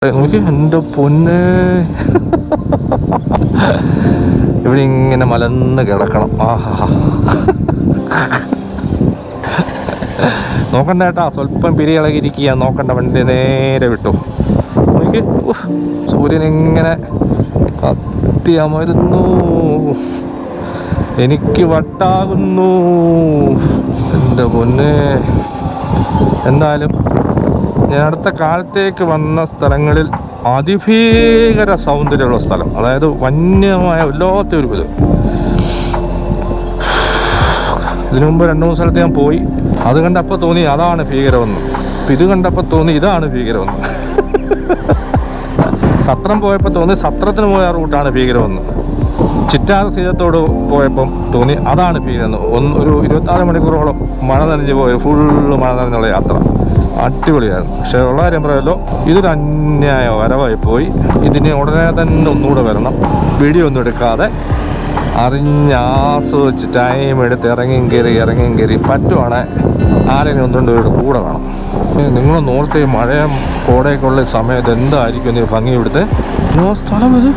നോക്കി എൻ്റെ പൊന്ന്, ഇവിടെ ഇങ്ങനെ മലന്ന് കിടക്കണം. ആഹാ, നോക്കണ്ട ഏട്ടാ, സ്വല്പം പിരിയിളകിയിരിക്കുക, നോക്കണ്ട. വണ്ടി നേരെ വിട്ടു. നോക്കി, സൂര്യൻ ഇങ്ങനെ കത്തിയമരുന്നു, എനിക്ക് വട്ടാകുന്നു എൻ്റെ പൊന്ന്. എന്തായാലും ഞാൻ അടുത്ത കാലത്തേക്ക് വന്ന സ്ഥലങ്ങളിൽ അതിഭീകര സൗന്ദര്യമുള്ള സ്ഥലം, അതായത് വന്യമായ വല്ലാത്ത ഒരു ഇത്. ഇതിനു മുമ്പ് 2-3 സ്ഥലത്ത് ഞാൻ പോയി. അത് കണ്ടപ്പോൾ തോന്നി അതാണ് ഭീകരമെന്ന്. അപ്പം ഇത് കണ്ടപ്പോൾ തോന്നി ഇതാണ് ഭീകരമെന്ന്. സത്രം പോയപ്പോൾ തോന്നി സത്രത്തിന് പോയ റൂട്ടാണ് ഭീകരമെന്ന്. ചിറ്റാർ സീതത്തോട് പോയപ്പം തോന്നി അതാണ് ഭീകരമെന്ന്. ഒരു 24 മണിക്കൂറോളം മഴ നനഞ്ഞ് പോയ, ഫുള്ള് മഴ നനഞ്ഞുള്ള യാത്ര അടിപൊളിയായിരുന്നു. പക്ഷേ ഉള്ള കാര്യം പറയാമല്ലോ, ഇതൊരു അന്യായ വരവായി പോയി. ഇതിന് ഉടനെ തന്നെ ഒന്നുകൂടെ വരണം. വീഡിയോ ഒന്നും എടുക്കാതെ അറിഞ്ഞാസ്വദിച്ച് ടൈം എടുത്ത് ഇറങ്ങിയും കയറി പറ്റുവാണെങ്കിൽ ആരെങ്കിലും 1-2 പേരുടെ കൂടെ വേണം. നിങ്ങളൊന്ന് ഓർത്ത് മഴയും കോടയൊക്കെ ഉള്ള സമയത്ത് എന്തായിരിക്കും ഭംഗി ഇവിടുത്തെ സ്ഥലം ഇത്.